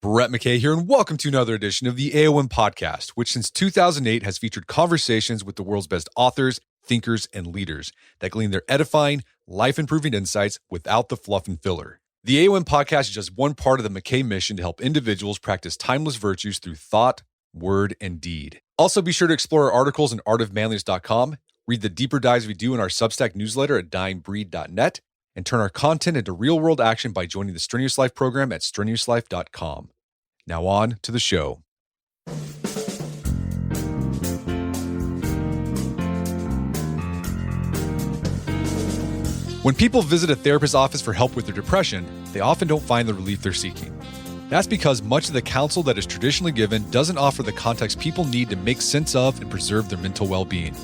Brett McKay here, and welcome to another edition of the AOM podcast, which since 2008 has featured conversations with the world's best authors, thinkers, and leaders that glean their edifying, life-improving insights without the fluff and filler. The AOM podcast is just one part of the McKay mission to help individuals practice timeless virtues through thought, word, and deed. Also, be sure to explore our articles in artofmanliness.com, read the deeper dives we do in our Substack newsletter at dyingbreed.net, and turn our content into real-world action by joining the Strenuous Life program at strenuouslife.com. Now on to the show. When people visit a therapist's office for help with their depression, they often don't find the relief they're seeking. That's because much of the counsel that is traditionally given doesn't offer the context people need to make sense of and preserve their mental well-being.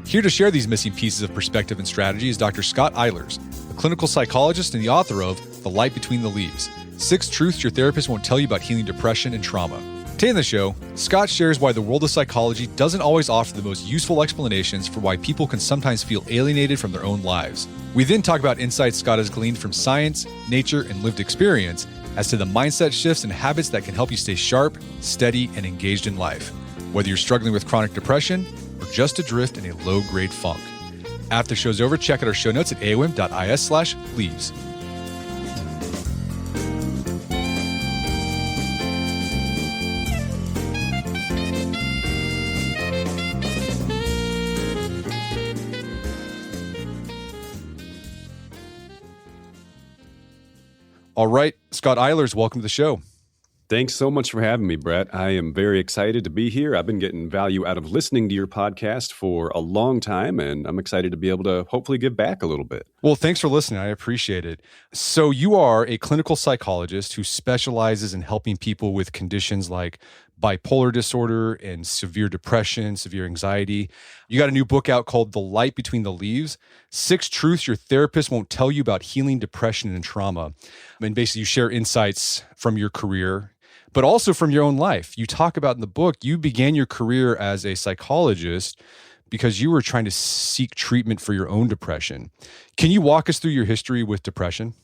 Here to share these missing pieces of perspective and strategy is Dr. Scott Eilers, a clinical psychologist and the author of The Light Between the Leaves: 6 Truths Your Therapist Won't Tell You About Healing Depression and Trauma. Today in the show, Scott shares why the world of psychology doesn't always offer the most useful explanations for why people can sometimes feel alienated from their own lives. We then talk about insights Scott has gleaned from science, nature, and lived experience as to the mindset shifts and habits that can help you stay sharp, steady, and engaged in life, whether you're struggling with chronic depression or just adrift in a low-grade funk. After the show's over, check out our show notes at aom.is/leaves. All right, Scott Eilers, welcome to the show. Thanks so much for having me, Brett. I am very excited to be here. I've been getting value out of listening to your podcast for a long time, and I'm excited to be able to hopefully give back a little bit. Well, thanks for listening. I appreciate it. So you are a clinical psychologist who specializes in helping people with conditions like bipolar disorder and severe depression, severe anxiety. You got a new book out called The Light Between the Leaves: 6 Truths Your Therapist Won't Tell You About Healing Depression and Trauma. And basically you share insights from your career, but also from your own life. You talk about in the book, you began your career as a psychologist because you were trying to seek treatment for your own depression. Can you walk us through your history with depression?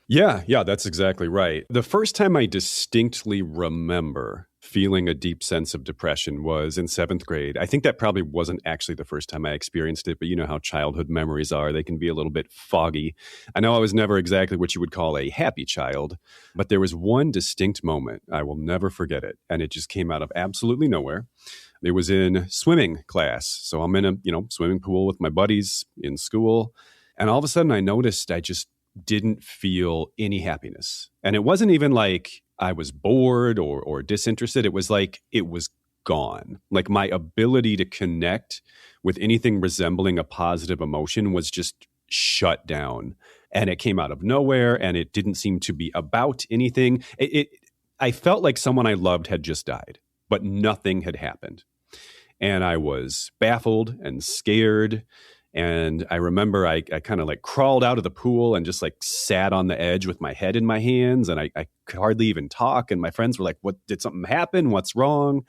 Yeah, that's exactly right. The first time I distinctly remember feeling a deep sense of depression was in 7th grade. I think that probably wasn't actually the first time I experienced it, but you know how childhood memories are. They can be a little bit foggy. I know I was never exactly what you would call a happy child, but there was one distinct moment. I will never forget it. And it just came out of absolutely nowhere. It was in swimming class. So I'm in a, swimming pool with my buddies in school. And all of a sudden I noticed I just didn't feel any happiness. And it wasn't even like I was bored or disinterested. It was like it was gone. Like my ability to connect with anything resembling a positive emotion was just shut down. And it came out of nowhere, and it didn't seem to be about anything. I felt like someone I loved had just died, but nothing had happened. And I was baffled and scared. And I remember I kind of like crawled out of the pool and just like sat on the edge with my head in my hands, and I could hardly even talk. And my friends were like, "What, did something happen? What's wrong?"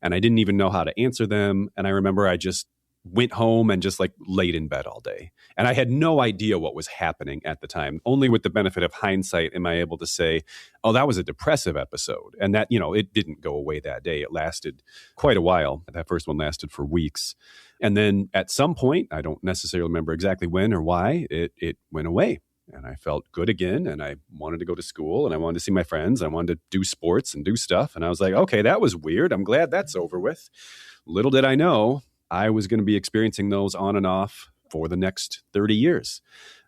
And I didn't even know how to answer them. And I remember I just went home and just like laid in bed all day. And I had no idea what was happening at the time. Only with the benefit of hindsight am I able to say, oh, that was a depressive episode. And that, it didn't go away that day. It lasted quite a while. That first one lasted for weeks. And then at some point, I don't necessarily remember exactly when or why, it went away. And I felt good again. And I wanted to go to school, and I wanted to see my friends. I wanted to do sports and do stuff. And I was like, okay, that was weird. I'm glad that's over with. Little did I know, I was going to be experiencing those on and off for the next 30 years.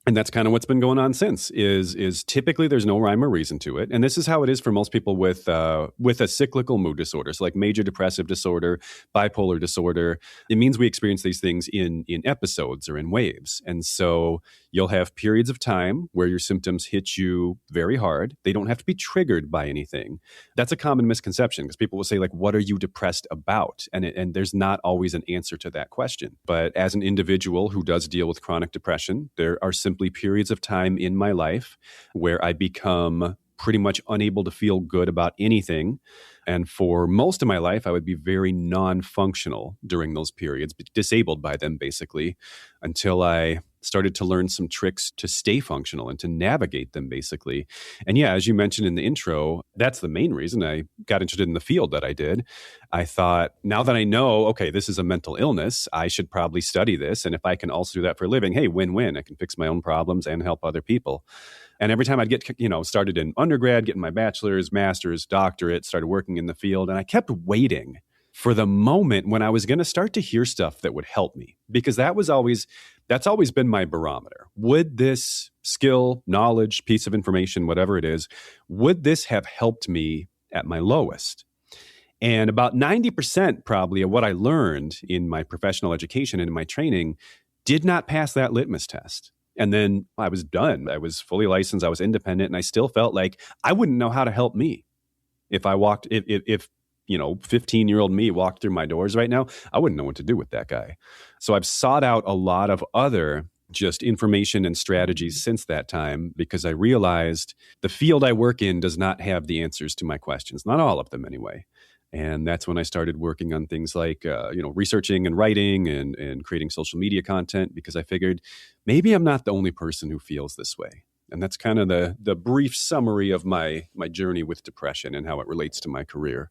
And that's kind of what's been going on since, is typically there's no rhyme or reason to it. And this is how it is for most people with a cyclical mood disorder. So like major depressive disorder, bipolar disorder. It means we experience these things in episodes or in waves. And so you'll have periods of time where your symptoms hit you very hard. They don't have to be triggered by anything. That's a common misconception, because people will say, like, what are you depressed about? And there's not always an answer to that question. But as an individual who does deal with chronic depression, there are simply periods of time in my life where I become pretty much unable to feel good about anything. And for most of my life, I would be very non-functional during those periods, disabled by them basically, until I started to learn some tricks to stay functional and to navigate them, basically. And yeah, as you mentioned in the intro, that's the main reason I got interested in the field that I did. I thought, now that I know, okay, this is a mental illness, I should probably study this. And if I can also do that for a living, hey, win-win. I can fix my own problems and help other people. And every time I'd get, started in undergrad, getting my bachelor's, master's, doctorate, started working in the field, and I kept waiting for the moment when I was going to start to hear stuff that would help me, because that's always been my barometer. Would this skill, knowledge, piece of information, whatever it is, would this have helped me at my lowest? And about 90% probably of what I learned in my professional education and in my training did not pass that litmus test. And then I was done. I was fully licensed. I was independent. And I still felt like I wouldn't know how to help me. If 15-year-old me walked through my doors right now, I wouldn't know what to do with that guy. So I've sought out a lot of other just information and strategies since that time, because I realized the field I work in does not have the answers to my questions. Not all of them anyway. And that's when I started working on things like, researching and writing and creating social media content, because I figured maybe I'm not the only person who feels this way. And that's kind of the brief summary of my journey with depression and how it relates to my career.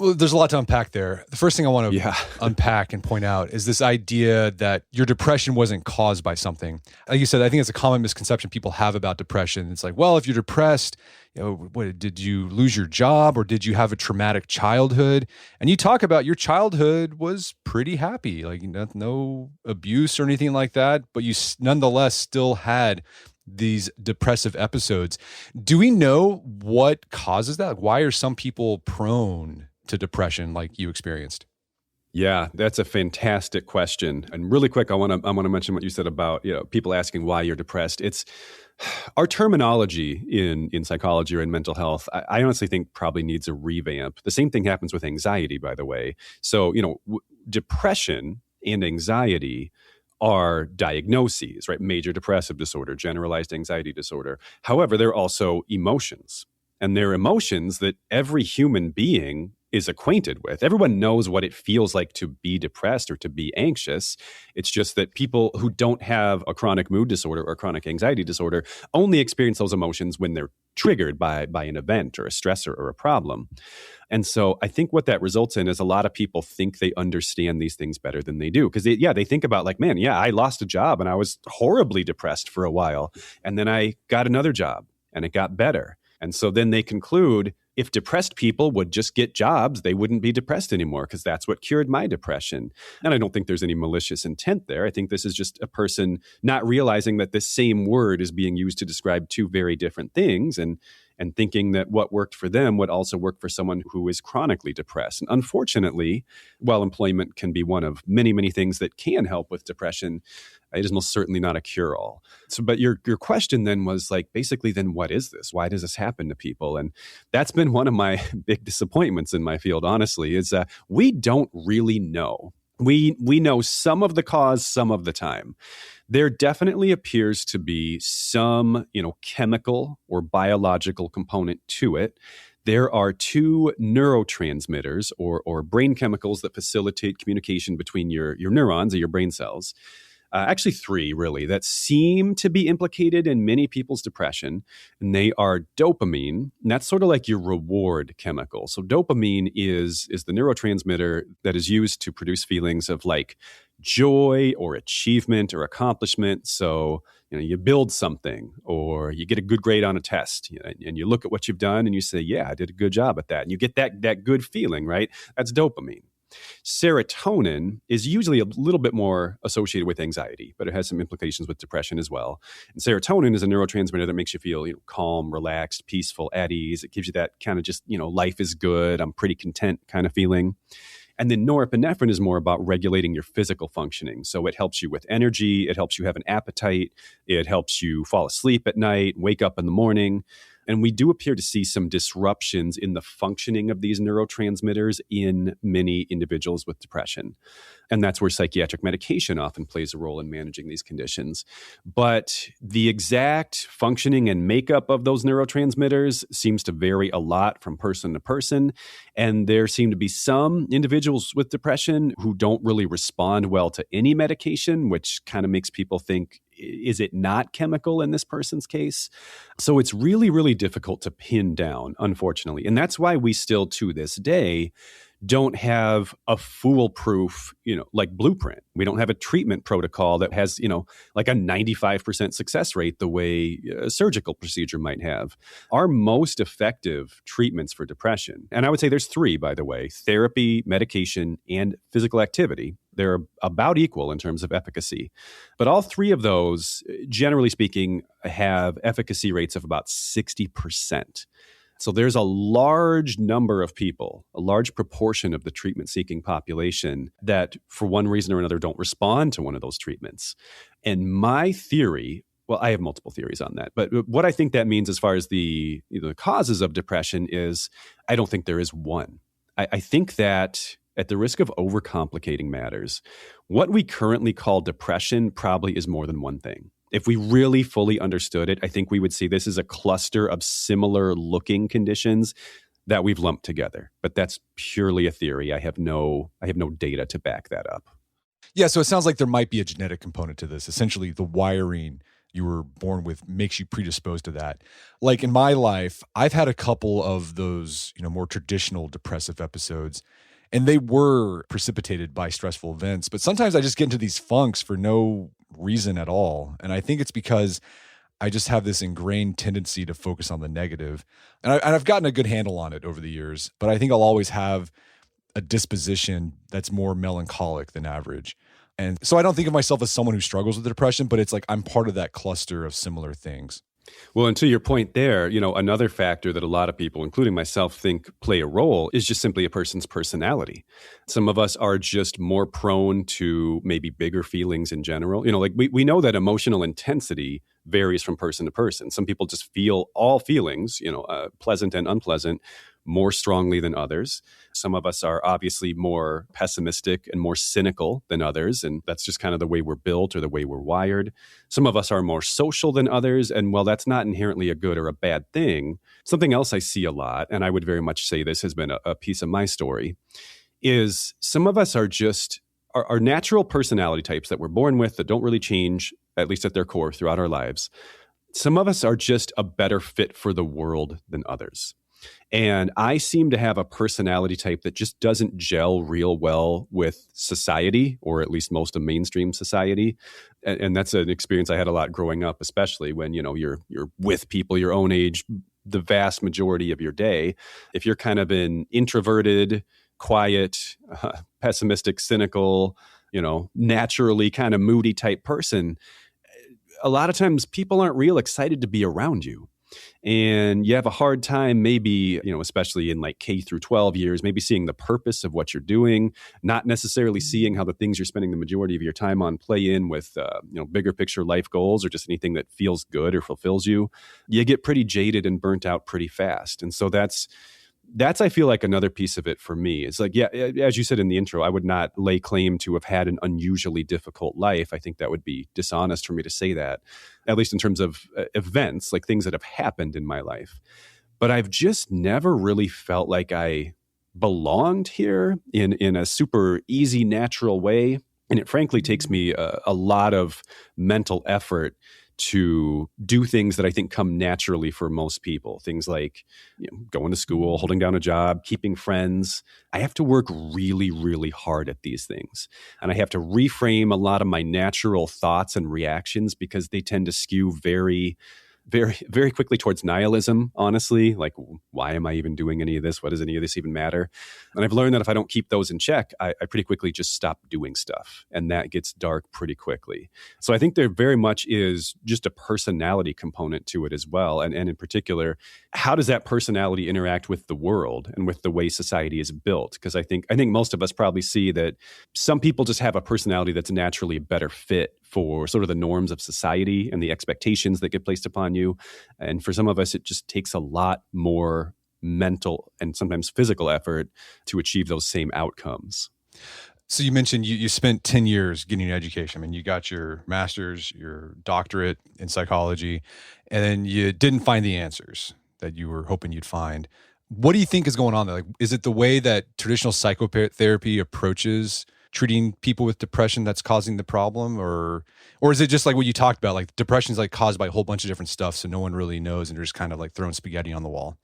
Well, there's a lot to unpack there. The first thing I want to unpack and point out is this idea that your depression wasn't caused by something. Like you said, I think it's a common misconception people have about depression. It's like, well, if you're depressed, did you lose your job or did you have a traumatic childhood? And you talk about your childhood was pretty happy, like no abuse or anything like that, but you nonetheless still had these depressive episodes. Do we know what causes that? Like, why are some people prone to depression like you experienced? Yeah, that's a fantastic question. And really quick, I want to mention what you said about people asking why you're depressed. It's our terminology in psychology or in mental health. I honestly think probably needs a revamp. The same thing happens with anxiety, by the way. So depression and anxiety are diagnoses, right? Major depressive disorder, generalized anxiety disorder. However, they're also emotions, and they're emotions that every human being is acquainted with. Everyone knows what it feels like to be depressed or to be anxious. It's just that people who don't have a chronic mood disorder or chronic anxiety disorder only experience those emotions when they're triggered by an event or a stressor or a problem. And so I think what that results in is a lot of people think they understand these things better than they do. Because they think about like, man, I lost a job and I was horribly depressed for a while. And then I got another job and it got better. And so then they conclude, if depressed people would just get jobs, they wouldn't be depressed anymore because that's what cured my depression. And I don't think there's any malicious intent there. I think this is just a person not realizing that this same word is being used to describe two very different things and thinking that what worked for them would also work for someone who is chronically depressed. And unfortunately, while employment can be one of many, many things that can help with depression, it is most certainly not a cure-all. So, but your question then was like, basically, then what is this? Why does this happen to people? And that's been one of my big disappointments in my field, honestly, is we don't really know. We know some of the cause some of the time. There definitely appears to be some, chemical or biological component to it. There are two neurotransmitters or brain chemicals that facilitate communication between your neurons or your brain cells. Actually, three, really, that seem to be implicated in many people's depression. And they are dopamine, and that's sort of like your reward chemical. So dopamine is the neurotransmitter that is used to produce feelings of like joy or achievement or accomplishment. So, you build something or you get a good grade on a test and you look at what you've done and you say, yeah, I did a good job at that. And you get that good feeling, right? That's dopamine. Serotonin is usually a little bit more associated with anxiety, but it has some implications with depression as well. And serotonin is a neurotransmitter that makes you feel calm, relaxed, peaceful, at ease. It gives you that kind of just, life is good, I'm pretty content kind of feeling. And then norepinephrine is more about regulating your physical functioning. So it helps you with energy, it helps you have an appetite, it helps you fall asleep at night, wake up in the morning. And we do appear to see some disruptions in the functioning of these neurotransmitters in many individuals with depression. And that's where psychiatric medication often plays a role in managing these conditions. But the exact functioning and makeup of those neurotransmitters seems to vary a lot from person to person. And there seem to be some individuals with depression who don't really respond well to any medication, which kind of makes people think, is it not chemical in this person's case? So it's really, really difficult to pin down, unfortunately. And that's why we still, to this day, don't have a foolproof, like blueprint. We don't have a treatment protocol that has, like a 95% success rate the way a surgical procedure might have. Our most effective treatments for depression, and I would say there's three, by the way: therapy, medication, and physical activity. They're about equal in terms of efficacy. But all three of those, generally speaking, have efficacy rates of about 60%. So there's a large number of people, a large proportion of the treatment-seeking population that, for one reason or another, don't respond to one of those treatments. And my theory, well, I have multiple theories on that, but what I think that means as far as the causes of depression is, I don't think there is one. I think that, at the risk of overcomplicating matters, what we currently call depression probably is more than one thing. If we really fully understood it, I think we would see this as a cluster of similar looking conditions that we've lumped together. But that's purely a theory. I have no data to back that up. Yeah, so it sounds like there might be a genetic component to this. Essentially, the wiring you were born with makes you predisposed to that. Like in my life, I've had a couple of those, more traditional depressive episodes, and they were precipitated by stressful events. But sometimes I just get into these funks for no reason at all. And I think it's because I just have this ingrained tendency to focus on the negative. And I've gotten a good handle on it over the years, but I think I'll always have a disposition that's more melancholic than average. And so I don't think of myself as someone who struggles with depression, but it's like I'm part of that cluster of similar things. Well, and to your point there, another factor that a lot of people, including myself, think play a role is just simply a person's personality. Some of us are just more prone to maybe bigger feelings in general. Like we know that emotional intensity varies from person to person. Some people just feel all feelings, pleasant and unpleasant, more strongly than others. Some of us are obviously more pessimistic and more cynical than others, and that's just kind of the way we're built or the way we're wired. Some of us are more social than others, and while that's not inherently a good or a bad thing, something else I see a lot, and I would very much say this has been a piece of my story, is some of us are just our natural personality types that we're born with that don't really change, at least at their core, throughout our lives. Some of us are just a better fit for the world than others. And I seem to have a personality type that just doesn't gel real well with society, or at least most of mainstream society. And that's an experience I had a lot growing up, especially when, you're with people your own age the vast majority of your day. If you're kind of an introverted, quiet, pessimistic, cynical, naturally kind of moody type person, a lot of times people aren't real excited to be around you. And you have a hard time maybe, especially in like K through 12 years, maybe seeing the purpose of what you're doing, not necessarily seeing how the things you're spending the majority of your time on play in with, bigger picture life goals or just anything that feels good or fulfills you. You get pretty jaded and burnt out pretty fast. And so that's, I feel like, another piece of it for me. It's like, yeah, as you said in the intro, I would not lay claim to have had an unusually difficult life. I think that would be dishonest for me to say that, at least in terms of events, like things that have happened in my life. But I've just never really felt like I belonged here in a super easy, natural way. And it frankly takes me a lot of mental effort to do things that I think come naturally for most people. Things like going to school, holding down a job, keeping friends. I have to work really, really hard at these things. And I have to reframe a lot of my natural thoughts and reactions because they tend to skew very, very, very quickly towards nihilism, honestly. Like, why am I even doing any of this? What does any of this even matter? And I've learned that if I don't keep those in check, I pretty quickly just stop doing stuff. And that gets dark pretty quickly. So I think there very much is just a personality component to it as well. And in particular, how does that personality interact with the world and with the way society is built? Because I think most of us probably see that some people just have a personality that's naturally a better fit for sort of the norms of society and the expectations that get placed upon you. And for some of us, it just takes a lot more mental and sometimes physical effort to achieve those same outcomes. So you mentioned you spent 10 years getting an education. I mean, you got your master's, your doctorate in psychology, and then you didn't find the answers that you were hoping you'd find. What do you think is going on there? Like, is it the way that traditional psychotherapy approaches treating people with depression that's causing the problem? Or is it just like what you talked about? Like depression is like caused by a whole bunch of different stuff, so no one really knows and they're just kind of like throwing spaghetti on the wall.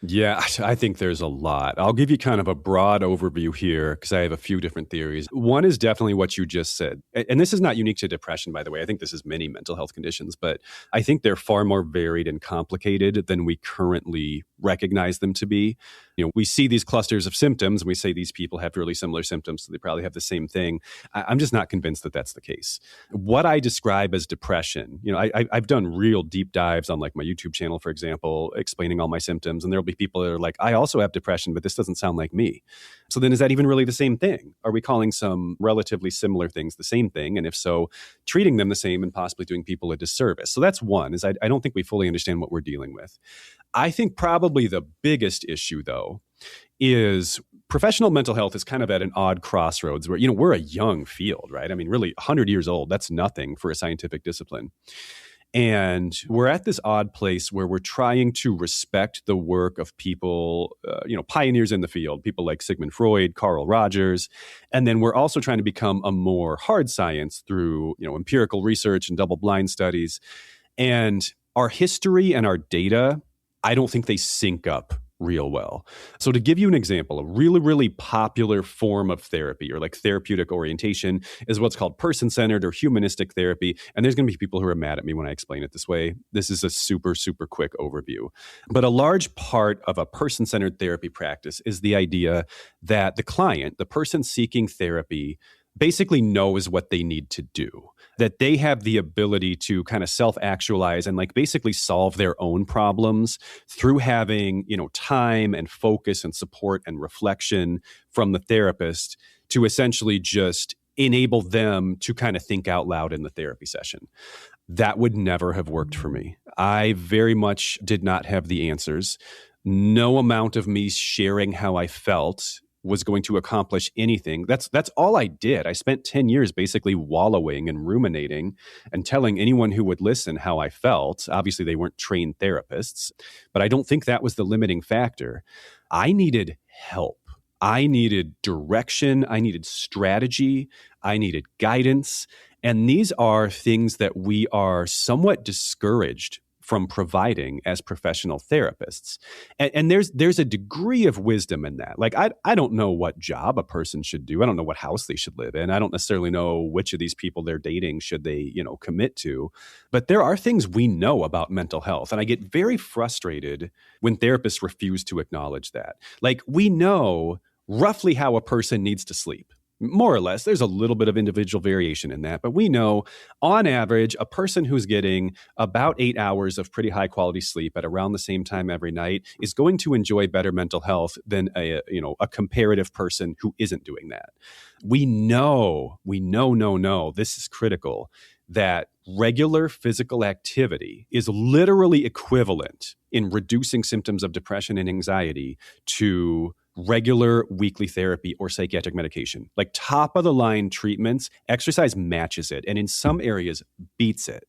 Yeah, I think there's a lot. I'll give you kind of a broad overview here because I have a few different theories. One is definitely what you just said. And this is not unique to depression, by the way. I think this is many mental health conditions, but I think they're far more varied and complicated than we currently recognize them to be. We see these clusters of symptoms and we say these people have really similar symptoms, so they probably have the same thing. I'm just not convinced that that's the case. What I describe as depression, I've done real deep dives on like my YouTube channel, for example, explaining all my symptoms. And there'll be people that are like, I also have depression, but this doesn't sound like me. So then is that even really the same thing? Are we calling some relatively similar things the same thing? And if so, treating them the same and possibly doing people a disservice. So that's one, is I don't think we fully understand what we're dealing with. I think probably the biggest issue, though, is professional mental health is kind of at an odd crossroads where, we're a young field, right? I mean, really 100 years old, that's nothing for a scientific discipline. And we're at this odd place where we're trying to respect the work of people, pioneers in the field, people like Sigmund Freud, Carl Rogers. And then we're also trying to become a more hard science through, empirical research and double-blind studies. And our history and our data, I don't think they sync up real well. So to give you an example, a really, really popular form of therapy or like therapeutic orientation is what's called person-centered or humanistic therapy. And there's going to be people who are mad at me when I explain it this way. This is a super, super quick overview. But a large part of a person-centered therapy practice is the idea that the client, the person seeking therapy, basically knows what they need to do, that they have the ability to kind of self-actualize and like basically solve their own problems through having, time and focus and support and reflection from the therapist to essentially just enable them to kind of think out loud in the therapy session. That would never have worked for me. I very much did not have the answers. No amount of me sharing how I felt was going to accomplish anything. That's all I did. I spent 10 years basically wallowing and ruminating and telling anyone who would listen how I felt. Obviously, they weren't trained therapists, but I don't think that was the limiting factor. I needed help. I needed direction. I needed strategy. I needed guidance. And these are things that we are somewhat discouraged from providing as professional therapists. And there's a degree of wisdom in that. Like, I don't know what job a person should do. I don't know what house they should live in. I don't necessarily know which of these people they're dating should they, commit to. But there are things we know about mental health. And I get very frustrated when therapists refuse to acknowledge that. Like, we know roughly how a person needs to sleep. More or less, there's a little bit of individual variation in that, but we know on average, a person who's getting about 8 hours of pretty high quality sleep at around the same time every night is going to enjoy better mental health than a comparative person who isn't doing that. We know, this is critical, that regular physical activity is literally equivalent in reducing symptoms of depression and anxiety to regular weekly therapy or psychiatric medication. Like top of the line treatments, exercise matches it, and in some areas beats it.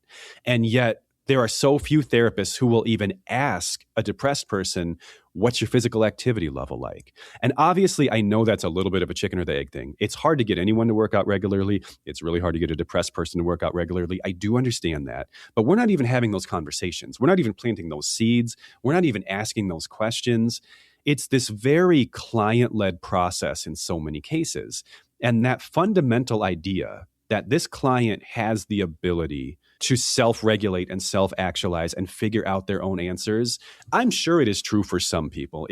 And yet there are so few therapists who will even ask a depressed person, what's your physical activity level like? And obviously, I know that's a little bit of a chicken or the egg thing. It's hard to get anyone to work out regularly. It's really hard to get a depressed person to work out regularly. I do understand that. But we're not even having those conversations. We're not even planting those seeds. We're not even asking those questions. It's this very client-led process in so many cases. And that fundamental idea that this client has the ability to self-regulate and self-actualize and figure out their own answers, I'm sure it is true for some people.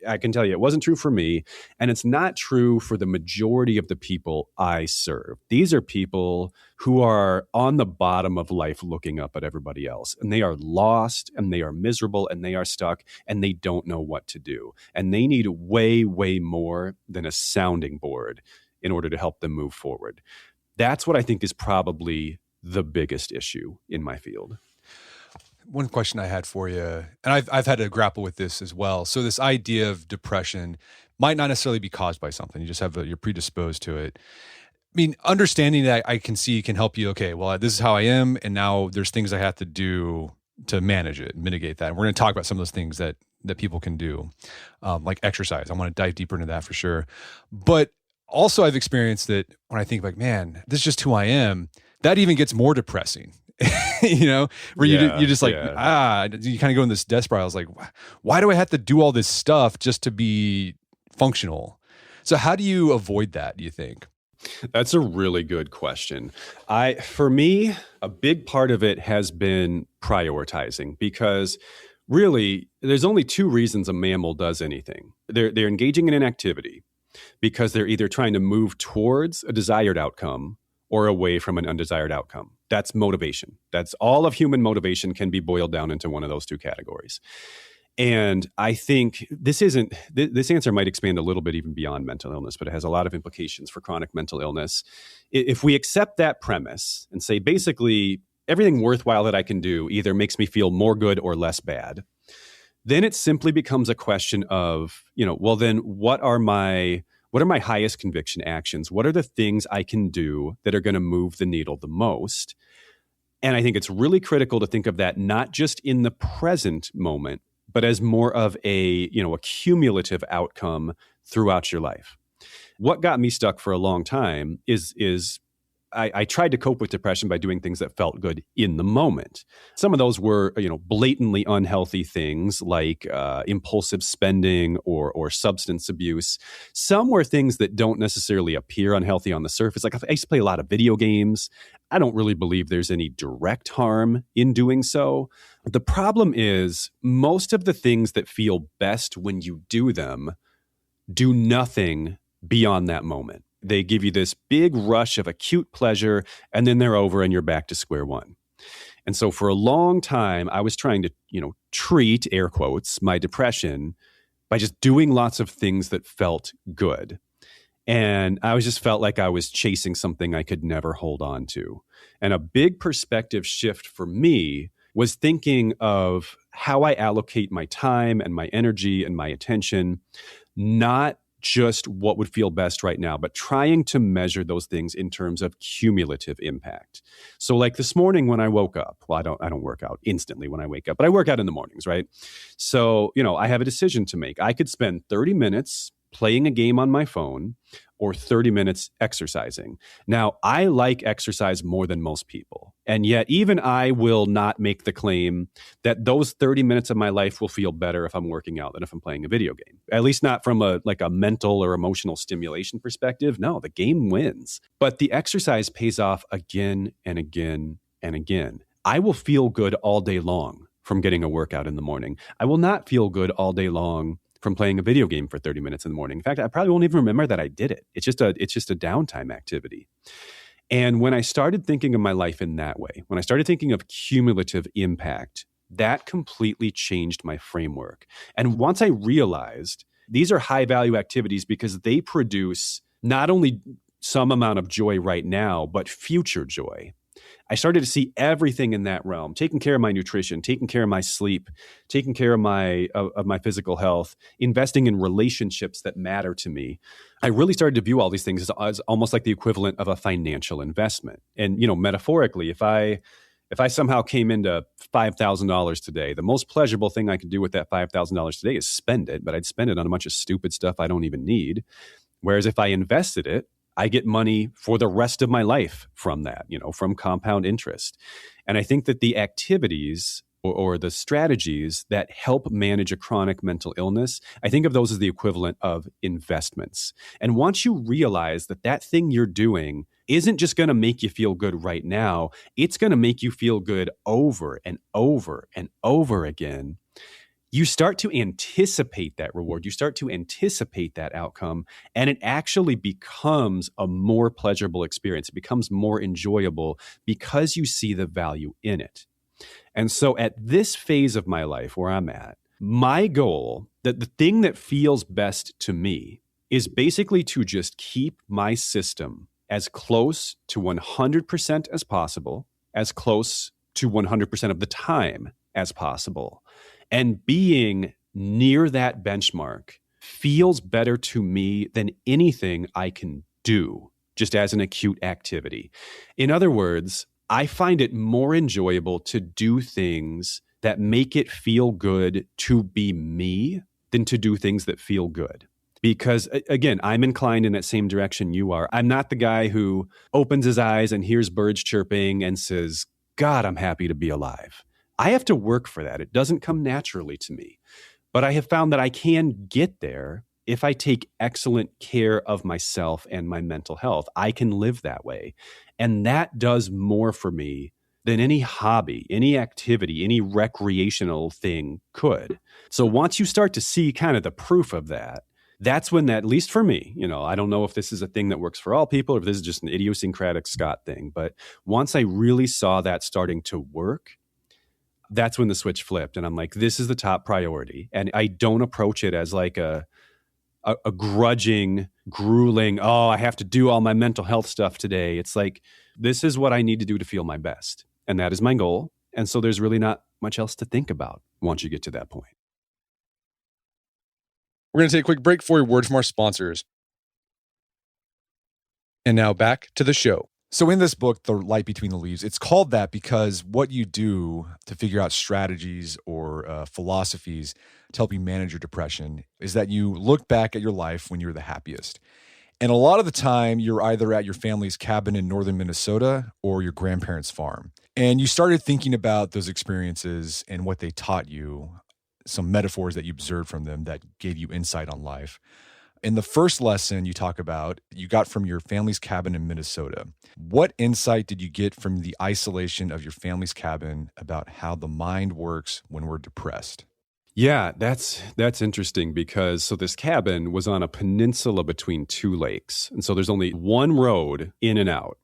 I can tell you, it wasn't true for me, and it's not true for the majority of the people I serve. These are people who are on the bottom of life looking up at everybody else, and they are lost, and they are miserable, and they are stuck, and they don't know what to do. And they need way, way more than a sounding board in order to help them move forward. That's what I think is probably the biggest issue in my field. One question I had for you, and I've had to grapple with this as well. So this idea of depression might not necessarily be caused by something. You just you're predisposed to it. I mean, understanding that I can see can help you. Okay, well, this is how I am, and now there's things I have to do to manage it, mitigate that. And we're going to talk about some of those things that people can do, like exercise. I want to dive deeper into that for sure. But also, I've experienced that when I think like, man, this is just who I am. That even gets more depressing. Where you just like, you kind of go in this death spiral. I was like, why do I have to do all this stuff just to be functional? So how do you avoid that, do you think? That's a really good question. For me, a big part of it has been prioritizing, because really there's only two reasons a mammal does anything. They're engaging in an activity because they're either trying to move towards a desired outcome or away from an undesired outcome. That's motivation. That's all of human motivation can be boiled down into one of those two categories. And I think this answer might expand a little bit even beyond mental illness, but it has a lot of implications for chronic mental illness. If we accept that premise and say, basically, everything worthwhile that I can do either makes me feel more good or less bad, then it simply becomes a question of, well, then what are my highest conviction actions? What are the things I can do that are going to move the needle the most? And I think it's really critical to think of that not just in the present moment, but as more of a cumulative outcome throughout your life. What got me stuck for a long time is I tried to cope with depression by doing things that felt good in the moment. Some of those were, blatantly unhealthy things like impulsive spending or substance abuse. Some were things that don't necessarily appear unhealthy on the surface. Like I used to play a lot of video games. I don't really believe there's any direct harm in doing so. The problem is most of the things that feel best when you do them do nothing beyond that moment. They give you this big rush of acute pleasure, and then they're over and you're back to square one. And so for a long time, I was trying to, treat, air quotes, my depression by just doing lots of things that felt good. And I just felt like I was chasing something I could never hold on to. And a big perspective shift for me was thinking of how I allocate my time and my energy and my attention, not just what would feel best right now, but trying to measure those things in terms of cumulative impact. So like this morning when I woke up, well, I don't work out instantly when I wake up, but I work out in the mornings, right? So, I have a decision to make. I could spend 30 minutes playing a game on my phone or 30 minutes exercising. Now, I like exercise more than most people. And yet even I will not make the claim that those 30 minutes of my life will feel better if I'm working out than if I'm playing a video game. At least not from a mental or emotional stimulation perspective. No, the game wins. But the exercise pays off again and again and again. I will feel good all day long from getting a workout in the morning. I will not feel good all day long from playing a video game for 30 minutes in the morning. In fact, I probably won't even remember that I did it. It's just a downtime activity. And when I started thinking of my life in that way, when I started thinking of cumulative impact, that completely changed my framework. And once I realized these are high value activities because they produce not only some amount of joy right now, but future joy, I started to see everything in that realm, taking care of my nutrition, taking care of my sleep, taking care of my physical health, investing in relationships that matter to me. I really started to view all these things as almost like the equivalent of a financial investment. And, metaphorically, if I somehow came into $5,000 today, the most pleasurable thing I could do with that $5,000 today is spend it, but I'd spend it on a bunch of stupid stuff I don't even need. Whereas if I invested it, I get money for the rest of my life from that, from compound interest. And I think that the activities or the strategies that help manage a chronic mental illness, I think of those as the equivalent of investments. And once you realize that thing you're doing isn't just going to make you feel good right now, it's going to make you feel good over and over and over again, you start to anticipate that reward. You start to anticipate that outcome, and it actually becomes a more pleasurable experience. It becomes more enjoyable because you see the value in it. And so at this phase of my life where I'm at, my goal, that the thing that feels best to me is basically to just keep my system as close to 100% as possible, as close to 100% of the time as possible. And being near that benchmark feels better to me than anything I can do just as an acute activity. In other words, I find it more enjoyable to do things that make it feel good to be me than to do things that feel good. Because again, I'm inclined in that same direction you are. I'm not the guy who opens his eyes and hears birds chirping and says, God, I'm happy to be alive. I have to work for that. It doesn't come naturally to me. But I have found that I can get there if I take excellent care of myself and my mental health. I can live that way. And that does more for me than any hobby, any activity, any recreational thing could. So once you start to see kind of the proof of that, that's when that, at least for me, I don't know if this is a thing that works for all people or if this is just an idiosyncratic Scott thing. But once I really saw that starting to work, that's when the switch flipped. And I'm like, this is the top priority. And I don't approach it as like a grudging, grueling, oh, I have to do all my mental health stuff today. It's like, this is what I need to do to feel my best. And that is my goal. And so there's really not much else to think about once you get to that point. We're going to take a quick break for a word from our sponsors. And now back to the show. So in this book, The Light Between the Leaves, it's called that because what you do to figure out strategies or philosophies to help you manage your depression is that you look back at your life when you were the happiest. And a lot of the time, you're either at your family's cabin in northern Minnesota or your grandparents' farm. And you started thinking about those experiences and what they taught you, some metaphors that you observed from them that gave you insight on life. In the first lesson you talk about, you got from your family's cabin in Minnesota. What insight did you get from the isolation of your family's cabin about how the mind works when we're depressed? Yeah, that's interesting because so this cabin was on a peninsula between two lakes. And so there's only one road in and out.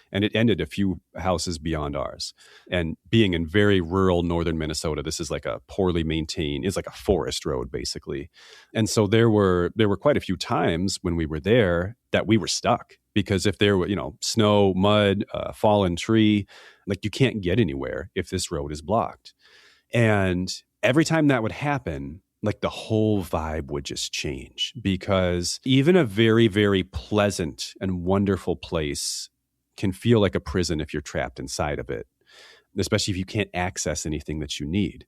And it ended a few houses beyond ours. And being in very rural northern Minnesota, this is like a poorly maintained, it's like a forest road basically. And so there were quite a few times when we were there that we were stuck because if there were, snow, mud, fallen tree, like you can't get anywhere if this road is blocked. And every time that would happen, like the whole vibe would just change because even a very, very pleasant and wonderful place can feel like a prison if you're trapped inside of it, especially if you can't access anything that you need.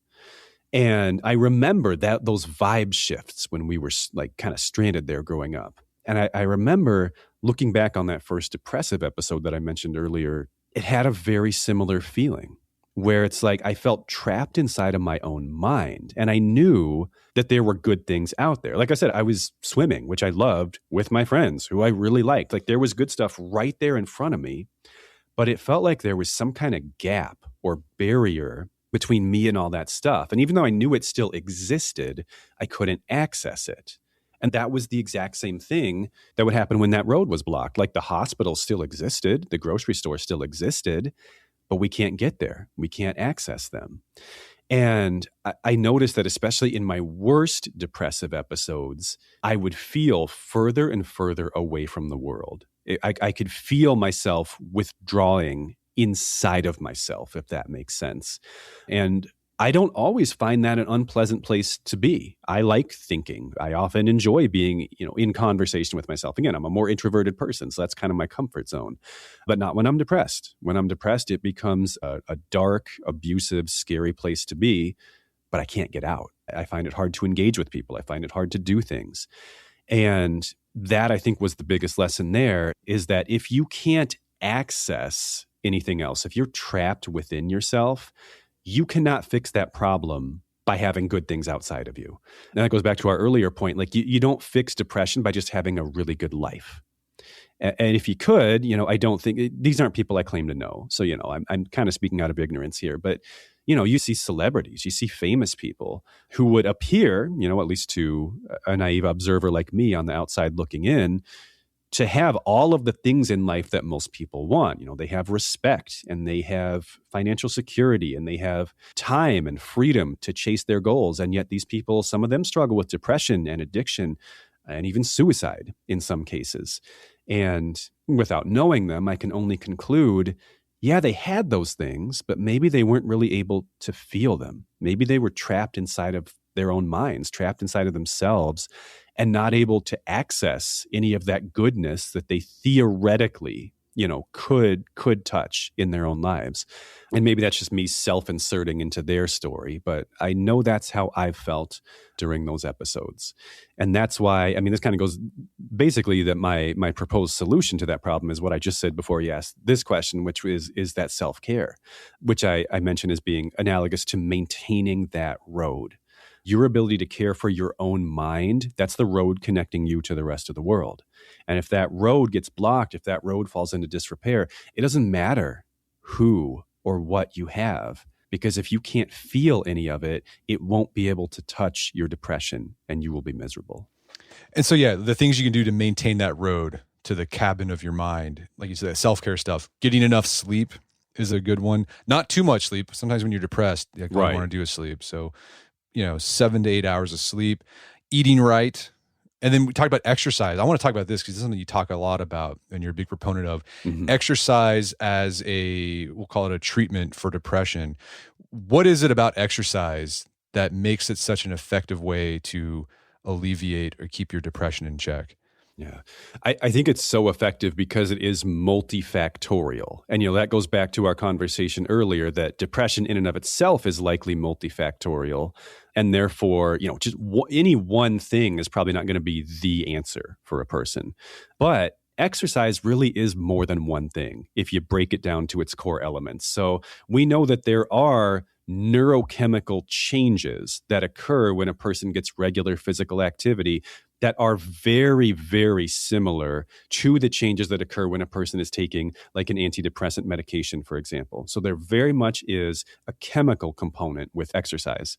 And I remember that those vibe shifts when we were like kind of stranded there growing up. And I remember looking back on that first depressive episode that I mentioned earlier, it had a very similar feeling where it's like I felt trapped inside of my own mind. And I knew that there were good things out there. Like I said, I was swimming, which I loved, with my friends who I really liked. Like there was good stuff right there in front of me. But it felt like there was some kind of gap or barrier between me and all that stuff. And even though I knew it still existed, I couldn't access it. And that was the exact same thing that would happen when that road was blocked. Like the hospital still existed, the grocery store still existed, but we can't get there. We can't access them. And I noticed that especially in my worst depressive episodes, I would feel further and further away from the world. I could feel myself withdrawing inside of myself, if that makes sense. And I don't always find that an unpleasant place to be. I like thinking. I often enjoy being, in conversation with myself. Again, I'm a more introverted person, so that's kind of my comfort zone. But not when I'm depressed. When I'm depressed, it becomes a dark, abusive, scary place to be, but I can't get out. I find it hard to engage with people. I find it hard to do things. And that, I think, was the biggest lesson there, is that if you can't access anything else, if you're trapped within yourself, you cannot fix that problem by having good things outside of you. And that goes back to our earlier point. Like you don't fix depression by just having a really good life. And if you could, I don't think, these aren't people I claim to know. So, I'm kind of speaking out of ignorance here, but, you see celebrities, you see famous people who would appear, at least to a naive observer like me on the outside looking in, to have all of the things in life that most people want. They have respect and they have financial security and they have time and freedom to chase their goals. And yet these people, some of them struggle with depression and addiction and even suicide in some cases. And without knowing them, I can only conclude, yeah, they had those things, but maybe they weren't really able to feel them. Maybe they were trapped inside of their own minds, trapped inside of themselves, and not able to access any of that goodness that they theoretically, could touch in their own lives. And maybe that's just me self-inserting into their story, but I know that's how I've felt during those episodes. And that's why, this kind of goes basically that my proposed solution to that problem is what I just said before you asked this question, which is that self-care, which I mentioned as being analogous to maintaining that road. Your ability to care for your own mind, that's the road connecting you to the rest of the world. And if that road gets blocked, if that road falls into disrepair, it doesn't matter who or what you have, because if you can't feel any of it, it won't be able to touch your depression and you will be miserable. And so, the things you can do to maintain that road to the cabin of your mind, like you said, that self-care stuff, getting enough sleep is a good one. Not too much sleep. Sometimes when you're depressed, all you want to do is sleep. So, 7 to 8 hours of sleep, eating right. And then we talked about exercise. I want to talk about this because this is something you talk a lot about and you're a big proponent of. Mm-hmm. Exercise as we'll call it a treatment for depression. What is it about exercise that makes it such an effective way to alleviate or keep your depression in check? Yeah, I think it's so effective because it is multifactorial. And, that goes back to our conversation earlier that depression in and of itself is likely multifactorial. And therefore, just any one thing is probably not going to be the answer for a person. But exercise really is more than one thing if you break it down to its core elements. So we know that there are neurochemical changes that occur when a person gets regular physical activity that are very, very similar to the changes that occur when a person is taking like an antidepressant medication, for example. So there very much is a chemical component with exercise,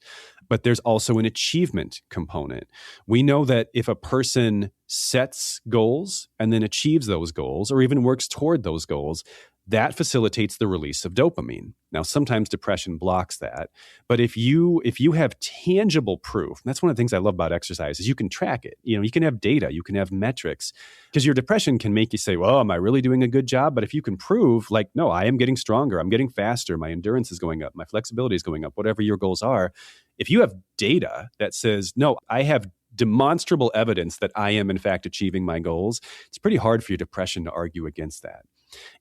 but there's also an achievement component. We know that if a person sets goals and then achieves those goals or even works toward those goals, that facilitates the release of dopamine. Now, sometimes depression blocks that, but if you have tangible proof, that's one of the things I love about exercise is you can track it. You can have data, you can have metrics, because your depression can make you say, well, am I really doing a good job? But if you can prove like, no, I am getting stronger, I'm getting faster, my endurance is going up, my flexibility is going up, whatever your goals are. If you have data that says, no, I have demonstrable evidence that I am in fact achieving my goals, it's pretty hard for your depression to argue against that.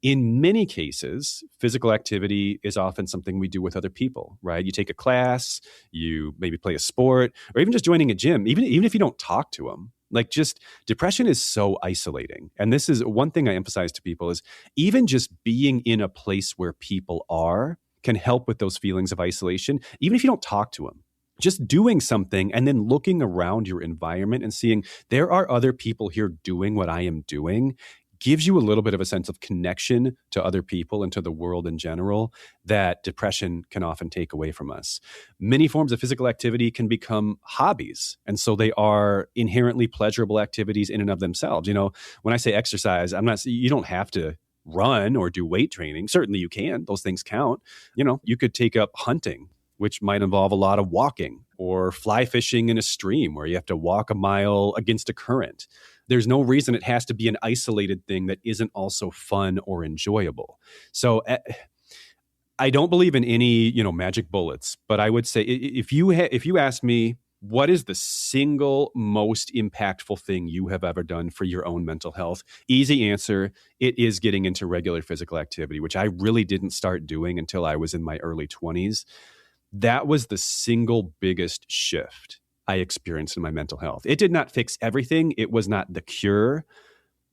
In many cases, physical activity is often something we do with other people, right? You take a class, you maybe play a sport, or even just joining a gym, even if you don't talk to them. Like just depression is so isolating. And this is one thing I emphasize to people is even just being in a place where people are can help with those feelings of isolation, even if you don't talk to them. Just doing something and then looking around your environment and seeing there are other people here doing what I am doing gives you a little bit of a sense of connection to other people and to the world in general that depression can often take away from us. Many forms of physical activity can become hobbies. And so they are inherently pleasurable activities in and of themselves. When I say exercise, you don't have to run or do weight training. Certainly you can. Those things count. You could take up hunting, which might involve a lot of walking, or fly fishing in a stream where you have to walk a mile against a current. There's no reason it has to be an isolated thing that isn't also fun or enjoyable. So I don't believe in any, magic bullets, but I would say if you ask me, what is the single most impactful thing you have ever done for your own mental health? Easy answer, it is getting into regular physical activity, which I really didn't start doing until I was in my early 20s. That was the single biggest shift I experienced in my mental health. It did not fix everything. It was not the cure,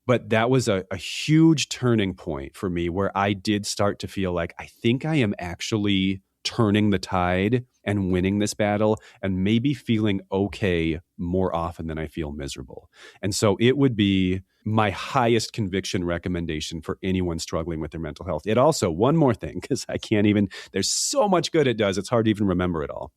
but that was a huge turning point for me where I did start to feel like I think I am actually turning the tide and winning this battle and maybe feeling okay more often than I feel miserable. And so it would be my highest conviction recommendation for anyone struggling with their mental health. It also, one more thing, because there's so much good it does, it's hard to even remember it all.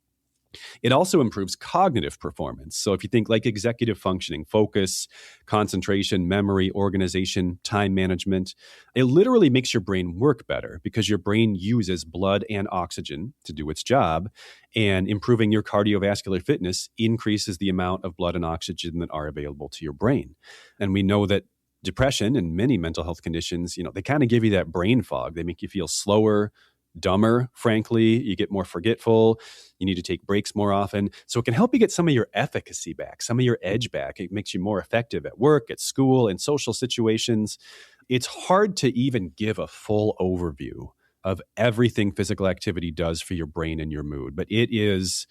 It also improves cognitive performance. So if you think like executive functioning, focus, concentration, memory, organization, time management, it literally makes your brain work better because your brain uses blood and oxygen to do its job. And improving your cardiovascular fitness increases the amount of blood and oxygen that are available to your brain. And we know that depression and many mental health conditions, they kind of give you that brain fog. They make you feel slower, dumber, frankly. You get more forgetful. You need to take breaks more often. So it can help you get some of your efficacy back, some of your edge back. It makes you more effective at work, at school, in social situations. It's hard to even give a full overview of everything physical activity does for your brain and your mood, but it is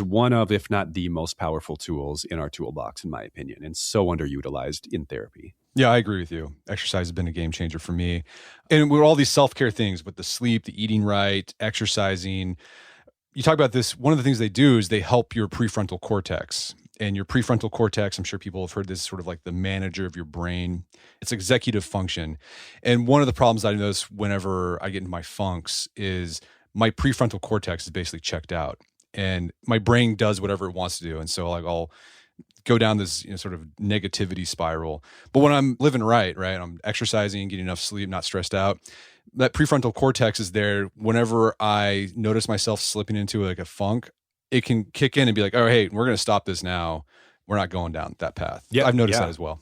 one of, if not the most powerful tools in our toolbox, in my opinion, and so underutilized in therapy. Yeah, I agree with you. Exercise has been a game changer for me. And with all these self-care things, with the sleep, the eating right, exercising, you talk about this. One of the things they do is they help your prefrontal cortex. And your prefrontal cortex, I'm sure people have heard this, sort of like the manager of your brain. It's executive function. And one of the problems I notice whenever I get into my funks is my prefrontal cortex is basically checked out. And my brain does whatever it wants to do. And so like I'll go down this sort of negativity spiral. But when I'm living right, I'm exercising, getting enough sleep, not stressed out, that prefrontal cortex is there. Whenever I notice myself slipping into like a funk, it can kick in and be like, oh, hey, we're going to stop this now. We're not going down that path. Yeah, I've noticed that as well.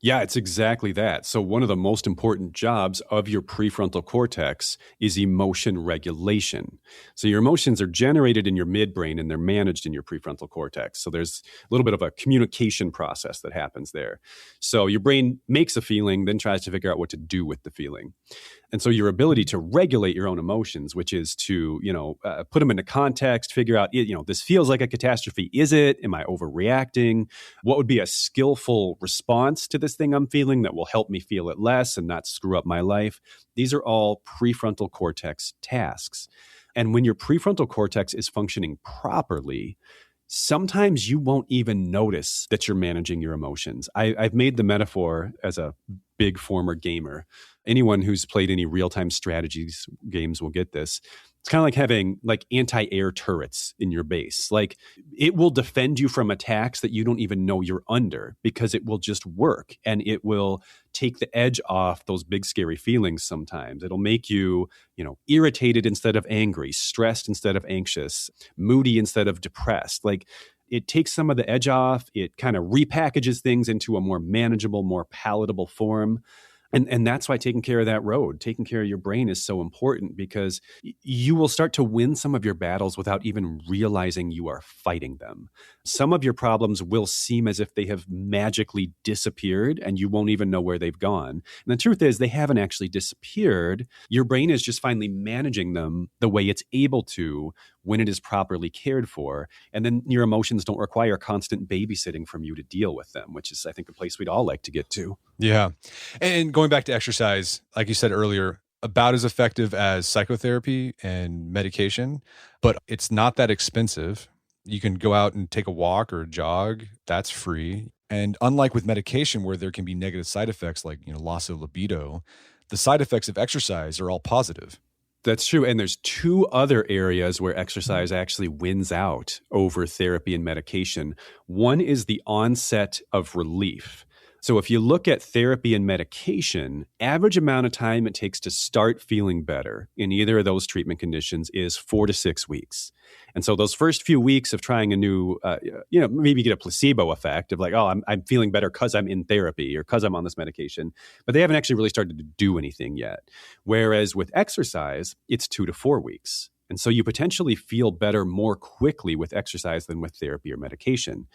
Yeah, it's exactly that. So one of the most important jobs of your prefrontal cortex is emotion regulation. So your emotions are generated in your midbrain and they're managed in your prefrontal cortex. So there's a little bit of a communication process that happens there. So your brain makes a feeling, then tries to figure out what to do with the feeling. And so your ability to regulate your own emotions, which is to, put them into context, figure out, this feels like a catastrophe. Is it? Am I overreacting? What would be a skillful response to this thing I'm feeling that will help me feel it less and not screw up my life? These are all prefrontal cortex tasks. And when your prefrontal cortex is functioning properly, sometimes you won't even notice that you're managing your emotions. I've made the metaphor as a big former gamer. Anyone who's played any real-time strategies games will get this. It's kind of like having like anti-air turrets in your base. Like it will defend you from attacks that you don't even know you're under because it will just work and it will take the edge off those big scary feelings sometimes. It'll make you, irritated instead of angry, stressed instead of anxious, moody instead of depressed. Like it takes some of the edge off. It kind of repackages things into a more manageable, more palatable form. And that's why taking care of that road, taking care of your brain is so important because you will start to win some of your battles without even realizing you are fighting them. Some of your problems will seem as if they have magically disappeared and you won't even know where they've gone. And the truth is they haven't actually disappeared. Your brain is just finally managing them the way it's able to when it is properly cared for. And then your emotions don't require constant babysitting from you to deal with them, which is, I think, a place we'd all like to get to. Yeah. And going back to exercise, like you said earlier, about as effective as psychotherapy and medication, but it's not that expensive. You can go out and take a walk or a jog. That's free. And unlike with medication where there can be negative side effects like, loss of libido, the side effects of exercise are all positive. That's true. And there's two other areas where exercise actually wins out over therapy and medication. One is the onset of relief. So if you look at therapy and medication, average amount of time it takes to start feeling better in either of those treatment conditions is 4 to 6 weeks. And so those first few weeks of trying a new, maybe get a placebo effect of like, oh, I'm feeling better because I'm in therapy or because I'm on this medication, but they haven't actually really started to do anything yet. Whereas with exercise, it's 2 to 4 weeks. And so you potentially feel better more quickly with exercise than with therapy or medication.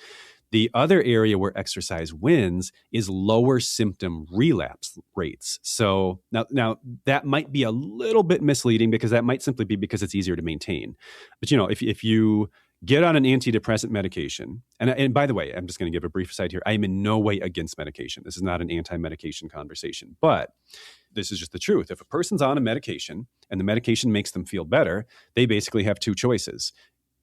The other area where exercise wins is lower symptom relapse rates. So now that might be a little bit misleading because that might simply be because it's easier to maintain. But if you get on an antidepressant medication, and by the way, I'm just going to give a brief aside here. I am in no way against medication. This is not an anti-medication conversation, but this is just the truth. If a person's on a medication and the medication makes them feel better, they basically have two choices.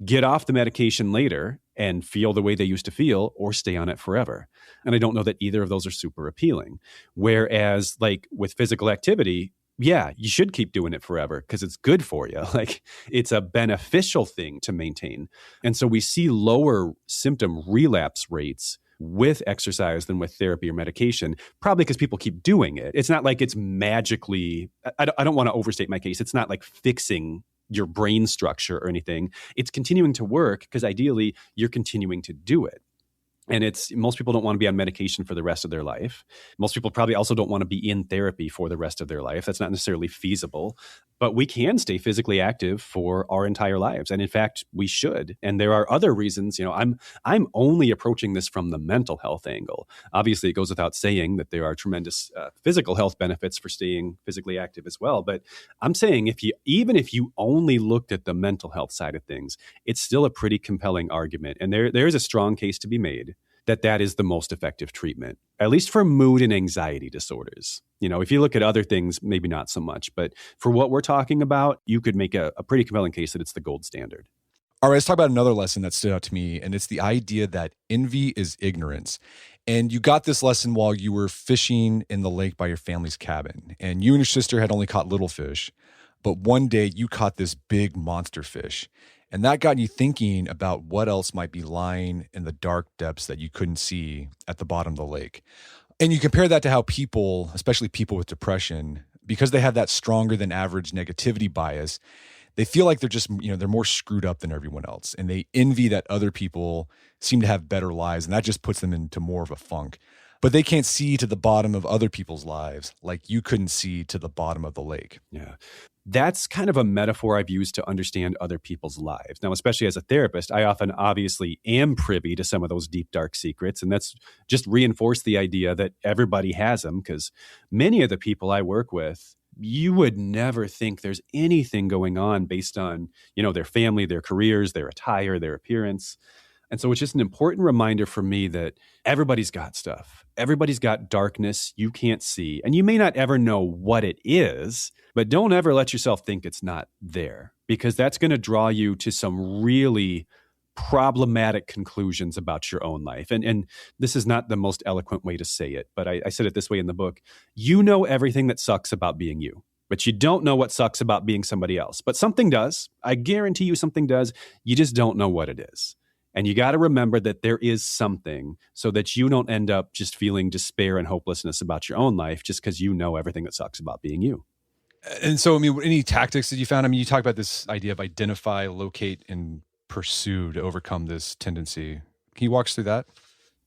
Get off the medication later and feel the way they used to feel, or stay on it forever. And I don't know that either of those are super appealing. Whereas like with physical activity, yeah, you should keep doing it forever because it's good for you. Like it's a beneficial thing to maintain. And so we see lower symptom relapse rates with exercise than with therapy or medication, probably because people keep doing it. It's not like it's magically, I don't want to overstate my case. It's not like fixing your brain structure or anything. It's continuing to work because ideally you're continuing to do it. And most people don't want to be on medication for the rest of their life. Most people probably also don't want to be in therapy for the rest of their life. That's not necessarily feasible, but we can stay physically active for our entire lives. And in fact, we should. And there are other reasons. I'm only approaching this from the mental health angle. Obviously, it goes without saying that there are tremendous physical health benefits for staying physically active as well. But I'm saying even if you only looked at the mental health side of things, it's still a pretty compelling argument. And there is a strong case to be made that is the most effective treatment, at least for mood and anxiety disorders. If you look at other things, maybe not so much. But for what we're talking about, you could make a pretty compelling case that it's the gold standard. All right, let's talk about another lesson that stood out to me, and it's the idea that envy is ignorance. And you got this lesson while you were fishing in the lake by your family's cabin. And you and your sister had only caught little fish, but one day you caught this big monster fish. And that got you thinking about what else might be lying in the dark depths that you couldn't see at the bottom of the lake. And you compare that to how people, especially people with depression, because they have that stronger than average negativity bias, they feel like they're just, they're more screwed up than everyone else. And they envy that other people seem to have better lives. And that just puts them into more of a funk. But they can't see to the bottom of other people's lives like you couldn't see to the bottom of the lake. Yeah. That's kind of a metaphor I've used to understand other people's lives. Now, especially as a therapist, I often obviously am privy to some of those deep, dark secrets. And that's just reinforced the idea that everybody has them, because many of the people I work with, you would never think there's anything going on based on, their family, their careers, their attire, their appearance. And so it's just an important reminder for me that everybody's got stuff. Everybody's got darkness you can't see. And you may not ever know what it is, but don't ever let yourself think it's not there, because that's going to draw you to some really problematic conclusions about your own life. And this is not the most eloquent way to say it, but I said it this way in the book. You know everything that sucks about being you, but you don't know what sucks about being somebody else. But something does. I guarantee you something does. You just don't know what it is. And you got to remember that there is something, so that you don't end up just feeling despair and hopelessness about your own life just because you know everything that sucks about being you. And so, any tactics that you found? You talk about this idea of identify, locate, and pursue to overcome this tendency. Can you walk us through that?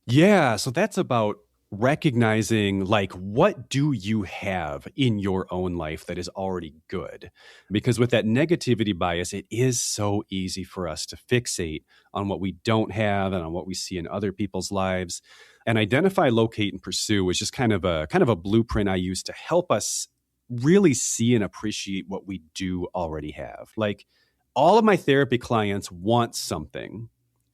Yeah. So that's about recognizing, what do you have in your own life that is already good? Because with that negativity bias, it is so easy for us to fixate on what we don't have and on what we see in other people's lives. And identify, locate, and pursue is just kind of a blueprint I use to help us really see and appreciate what we do already have. Like, all of my therapy clients want something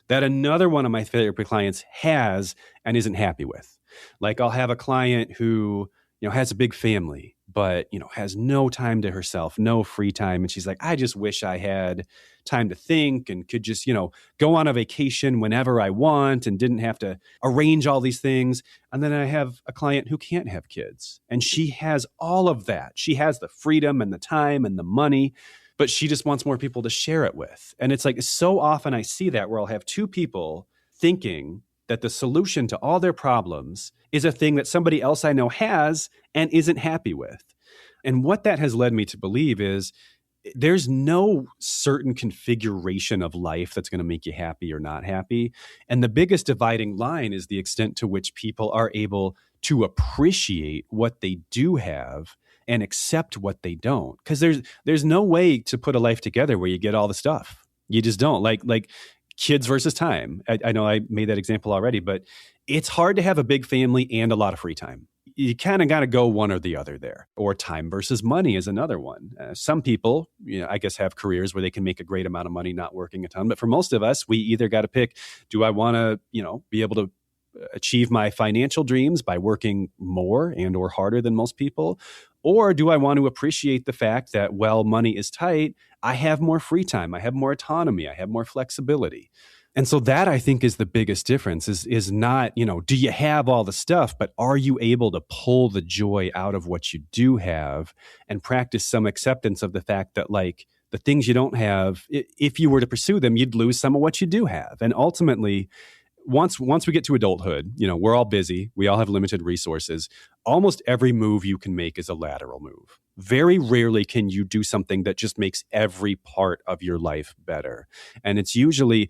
that another one of my therapy clients has and isn't happy with. Like, I'll have a client who, has a big family, but, has no time to herself, no free time. And she's like, I just wish I had time to think and could just, go on a vacation whenever I want and didn't have to arrange all these things. And then I have a client who can't have kids, and she has all of that. She has the freedom and the time and the money, but she just wants more people to share it with. And it's like, so often I see that where I'll have two people thinking that the solution to all their problems is a thing that somebody else I know has and isn't happy with. And what that has led me to believe is there's no certain configuration of life that's going to make you happy or not happy. And the biggest dividing line is the extent to which people are able to appreciate what they do have and accept what they don't. Because there's no way to put a life together where you get all the stuff. You just don't. Like kids versus time. I know I made that example already, but it's hard to have a big family and a lot of free time. You kind of got to go one or the other there. Or time versus money is another one. Some people, I guess, have careers where they can make a great amount of money not working a ton. But for most of us, we either got to pick, do I want to, be able to achieve my financial dreams by working more and or harder than most people? Or do I want to appreciate the fact that, while money is tight, I have more free time, I have more autonomy, I have more flexibility? And so that, I think, is the biggest difference is not, do you have all the stuff, but are you able to pull the joy out of what you do have and practice some acceptance of the fact that, the things you don't have, if you were to pursue them, you'd lose some of what you do have. And ultimately, once we get to adulthood, we're all busy. We all have limited resources. Almost every move you can make is a lateral move. Very rarely can you do something that just makes every part of your life better. And it's usually,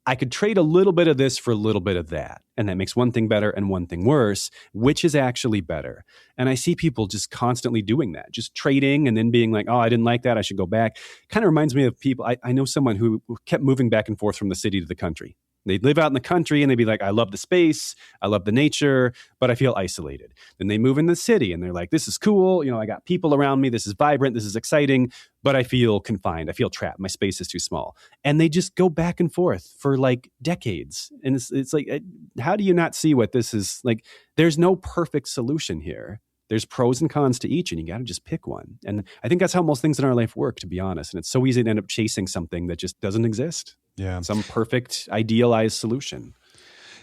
I could trade a little bit of this for a little bit of that. And that makes one thing better and one thing worse. Which is actually better? And I see people just constantly doing that, just trading and then being like, oh, I didn't like that, I should go back. Kind of reminds me of people. I know someone who kept moving back and forth from the city to the country. They'd live out in the country and they'd be like, I love the space, I love the nature, but I feel isolated. Then they move in the city and they're like, this is cool. I got people around me. This is vibrant. This is exciting, but I feel confined. I feel trapped. My space is too small. And they just go back and forth for like decades. And it's like, how do you not see what this is? Like, there's no perfect solution here. There's pros and cons to each, and you got to just pick one. And I think that's how most things in our life work, to be honest. And it's so easy to end up chasing something that just doesn't exist. Yeah. Some perfect, idealized solution.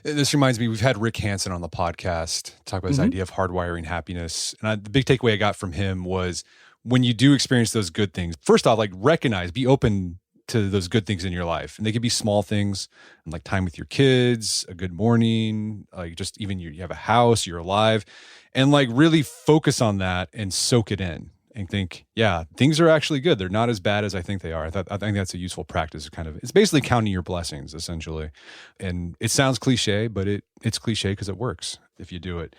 This reminds me, we've had Rick Hansen on the podcast talk about this idea of hardwiring happiness. And the big takeaway I got from him was when you do experience those good things, first off, like recognize, be open to those good things in your life. And they could be small things, like time with your kids, a good morning, like just even you have a house, you're alive, and like really focus on that and soak it in and think, yeah, things are actually good. They're not as bad as I think they are. I think that's a useful practice. It's basically counting your blessings, essentially. And it sounds cliche, but it's cliche because it works if you do it.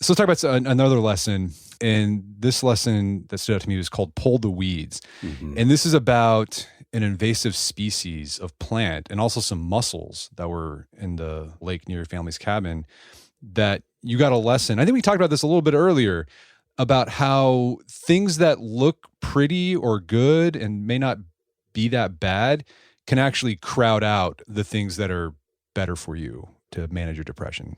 So let's talk about another lesson. And this lesson that stood out to me was called Pull the Weeds. And this is about an invasive species of plant and also some mussels that were in the lake near your family's cabin that you got a lesson. I think we talked about this a little bit earlier about how things that look pretty or good and may not be that bad can actually crowd out the things that are better for you to manage your depression.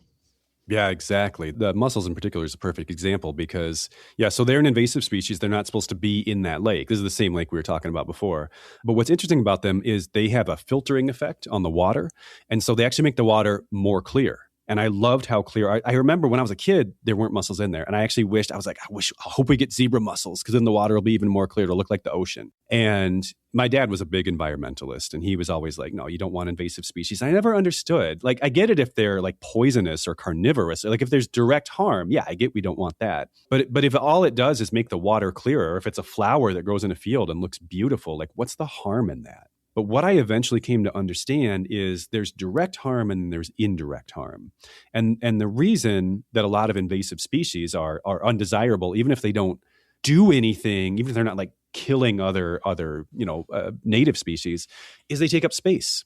Yeah, exactly. The mussels in particular is a perfect example because, so they're an invasive species. They're not supposed to be in that lake. This is the same lake we were talking about before. But what's interesting about them is they have a filtering effect on the water. And so they actually make the water more clear. And I loved how clear. I remember when I was a kid, there weren't mussels in there. And I actually I hope we get zebra mussels because then the water will be even more clear. It'll look like the ocean. And my dad was a big environmentalist and he was always like, no, you don't want invasive species. I never understood. Like, I get it if they're like poisonous or carnivorous, or like if there's direct harm. Yeah, I get we don't want that. But if all it does is make the water clearer, if it's a flower that grows in a field and looks beautiful, like what's the harm in that? But what I eventually came to understand is there's direct harm and there's indirect harm. And the reason that a lot of invasive species are undesirable, even if they don't do anything, even if they're not like killing other native species, is they take up space.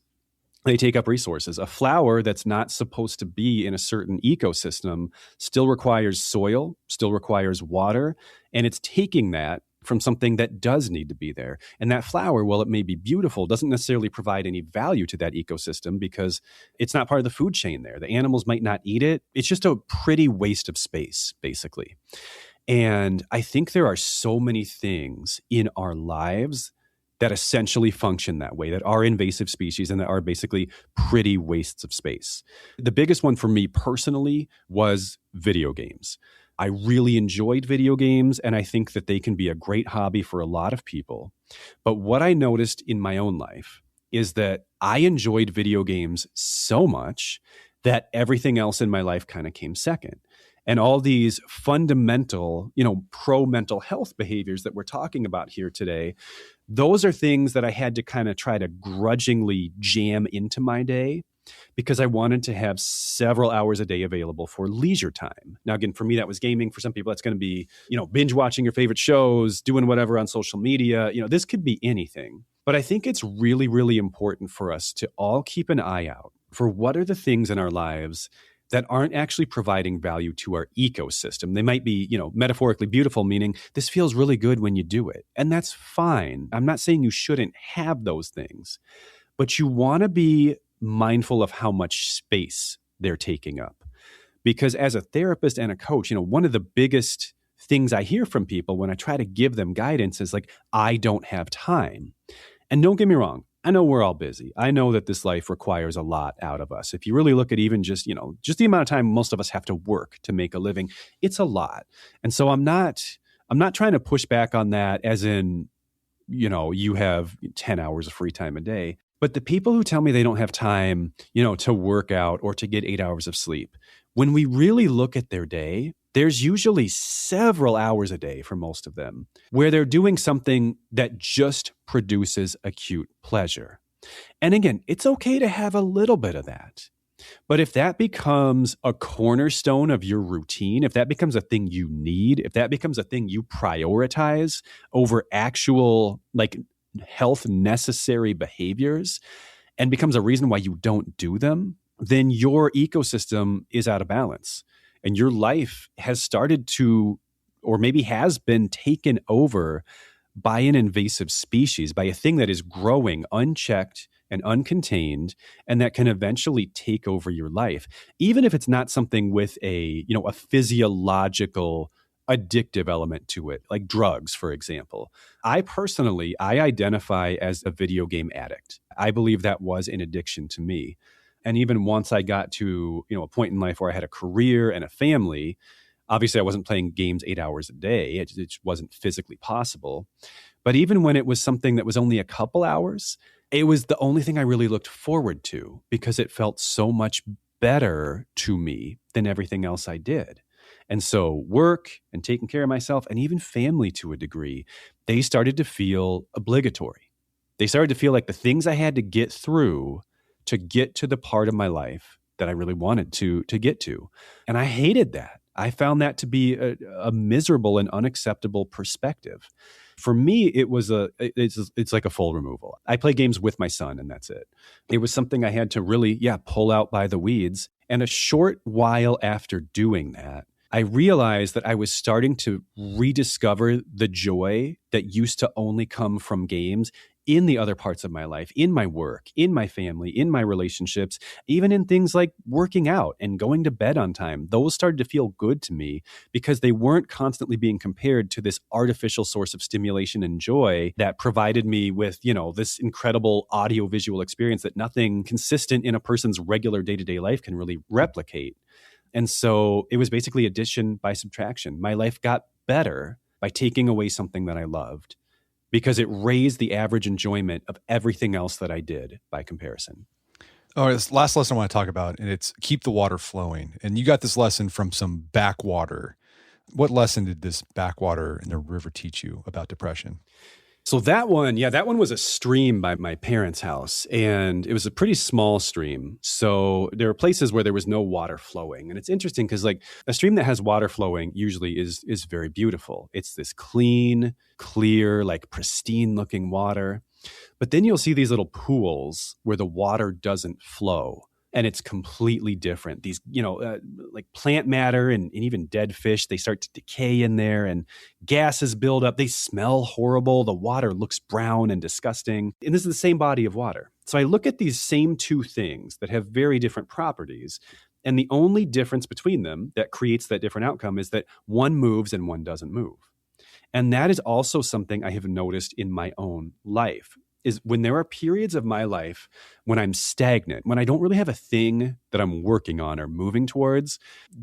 They take up resources. A flower that's not supposed to be in a certain ecosystem still requires soil, still requires water, and it's taking that from something that does need to be there. And that flower, while it may be beautiful, doesn't necessarily provide any value to that ecosystem because it's not part of the food chain there. The animals might not eat it. It's just a pretty waste of space, basically. And I think there are so many things in our lives that essentially function that way, that are invasive species and that are basically pretty wastes of space. The biggest one for me personally was video games. I really enjoyed video games, and I think that they can be a great hobby for a lot of people. But what I noticed in my own life is that I enjoyed video games so much that everything else in my life kind of came second. And all these fundamental, pro mental health behaviors that we're talking about here today, those are things that I had to kind of try to grudgingly jam into my day because I wanted to have several hours a day available for leisure time. Now, again, for me, that was gaming. For some people, that's going to be, binge watching your favorite shows, doing whatever on social media. This could be anything. But I think it's really, really important for us to all keep an eye out for what are the things in our lives that aren't actually providing value to our ecosystem. They might be, metaphorically beautiful, meaning this feels really good when you do it. And that's fine. I'm not saying you shouldn't have those things, but you want to be mindful of how much space they're taking up. Because as a therapist and a coach, one of the biggest things I hear from people when I try to give them guidance is like, I don't have time. And don't get me wrong, I know we're all busy. I know that this life requires a lot out of us. If you really look at even just the amount of time most of us have to work to make a living, it's a lot. And so I'm not trying to push back on that as in, you have 10 hours of free time a day. But the people who tell me they don't have time, to work out or to get 8 hours of sleep, when we really look at their day, there's usually several hours a day for most of them where they're doing something that just produces acute pleasure. And again, it's okay to have a little bit of that. But if that becomes a cornerstone of your routine, if that becomes a thing you need, if that becomes a thing you prioritize over actual like health necessary behaviors and becomes a reason why you don't do them, then your ecosystem is out of balance and your life has started to, or maybe has been taken over by an invasive species, by a thing that is growing unchecked and uncontained, and that can eventually take over your life, even if it's not something with a physiological addictive element to it, like drugs, for example. I identify as a video game addict. I believe that was an addiction to me. And even once I got to, a point in life where I had a career and a family, obviously I wasn't playing games 8 hours a day. It just wasn't physically possible. But even when it was something that was only a couple hours, it was the only thing I really looked forward to because it felt so much better to me than everything else I did. And so work and taking care of myself and even family to a degree, they started to feel obligatory. They started to feel like the things I had to get through to get to the part of my life that I really wanted to get to. And I hated that. I found that to be a miserable and unacceptable perspective. For me, it's like a full removal. I play games with my son and that's it. It was something I had to really, pull out by the weeds. And a short while after doing that, I realized that I was starting to rediscover the joy that used to only come from games in the other parts of my life, in my work, in my family, in my relationships, even in things like working out and going to bed on time. Those started to feel good to me because they weren't constantly being compared to this artificial source of stimulation and joy that provided me with, this incredible audio-visual experience that nothing consistent in a person's regular day-to-day life can really replicate. And so it was basically addition by subtraction. My life got better by taking away something that I loved, because it raised the average enjoyment of everything else that I did by comparison. All right, this last lesson I want to talk about, and it's keep the water flowing. And you got this lesson from some backwater. What lesson did this backwater in the river teach you about depression? So that one was a stream by my parents' house, and it was a pretty small stream. So there were places where there was no water flowing. And it's interesting because like a stream that has water flowing usually is very beautiful. It's this clean, clear, like pristine looking water. But then you'll see these little pools where the water doesn't flow. And it's completely different. These, like plant matter and even dead fish, they start to decay in there and gases build up. They smell horrible. The water looks brown and disgusting. And this is the same body of water. So I look at these same two things that have very different properties. And the only difference between them that creates that different outcome is that one moves and one doesn't move. And that is also something I have noticed in my own life. Is when there are periods of my life when I'm stagnant, when I don't really have a thing that I'm working on or moving towards,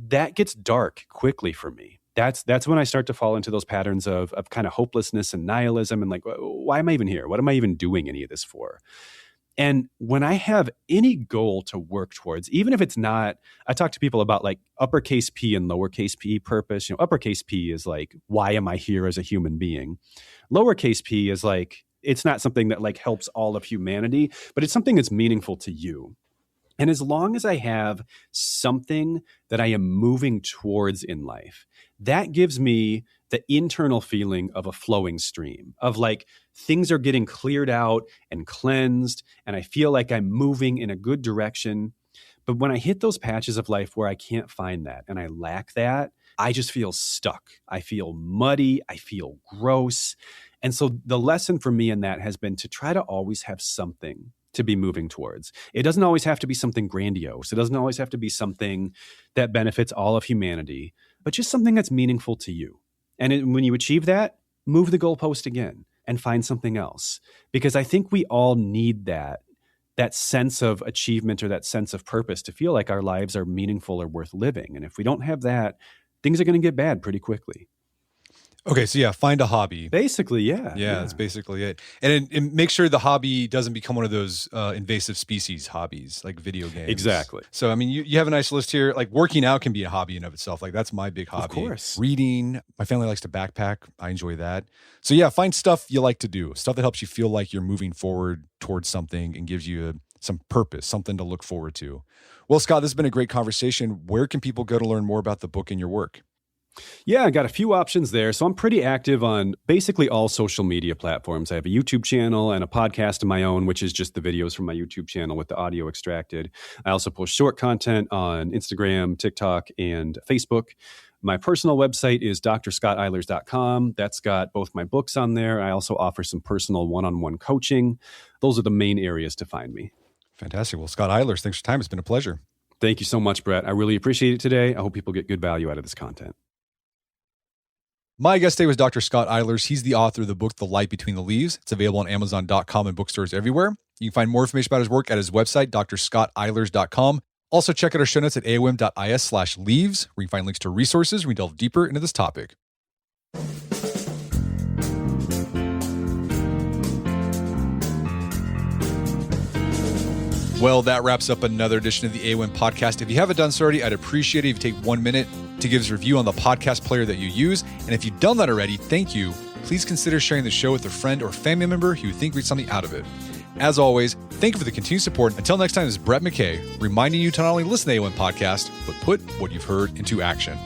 that gets dark quickly for me. That's when I start to fall into those patterns of kind of hopelessness and nihilism and like, why am I even here? What am I even doing any of this for? And when I have any goal to work towards, even if it's not, I talk to people about like uppercase P and lowercase p purpose. Uppercase P is like, why am I here as a human being? Lowercase p is like, it's not something that like helps all of humanity, but it's something that's meaningful to you. And as long as I have something that I am moving towards in life, that gives me the internal feeling of a flowing stream, of like things are getting cleared out and cleansed, and I feel like I'm moving in a good direction. But when I hit those patches of life where I can't find that and I lack that, I just feel stuck. I feel muddy. I feel gross. And so the lesson for me in that has been to try to always have something to be moving towards. It doesn't always have to be something grandiose. It doesn't always have to be something that benefits all of humanity, but just something that's meaningful to you. And when you achieve that, move the goalpost again and find something else. Because I think we all need that sense of achievement or that sense of purpose to feel like our lives are meaningful or worth living. And if we don't have that, things are going to get bad pretty quickly. Okay, so find a hobby. Basically, yeah. Yeah, that's basically it. And make sure the hobby doesn't become one of those invasive species hobbies, like video games. Exactly. So, I mean, you have a nice list here. Like working out can be a hobby in of itself. Like that's my big hobby. Of course. Reading. My family likes to backpack. I enjoy that. So find stuff you like to do, stuff that helps you feel like you're moving forward towards something and gives you some purpose, something to look forward to. Well, Scott, this has been a great conversation. Where can people go to learn more about the book and your work? Yeah, I got a few options there. So I'm pretty active on basically all social media platforms. I have a YouTube channel and a podcast of my own, which is just the videos from my YouTube channel with the audio extracted. I also post short content on Instagram, TikTok, and Facebook. My personal website is drscotteilers.com. That's got both my books on there. I also offer some personal one-on-one coaching. Those are the main areas to find me. Fantastic. Well, Scott Eilers, thanks for your time. It's been a pleasure. Thank you so much, Brett. I really appreciate it today. I hope people get good value out of this content. My guest today was Dr. Scott Eilers. He's the author of the book, The Light Between the Leaves. It's available on Amazon.com and bookstores everywhere. You can find more information about his work at his website, drscotteilers.com. Also, check out our show notes at aom.is/leaves, where you can find links to resources where we delve deeper into this topic. Well, that wraps up another edition of the AOM podcast. If you haven't done so already, I'd appreciate it if you take 1 minute to give us a review on the podcast player that you use. And if you've done that already, thank you. Please consider sharing the show with a friend or family member who you think reads something out of it. As always, thank you for the continued support. Until next time, this is Brett McKay, reminding you to not only listen to the AOM podcast, but put what you've heard into action.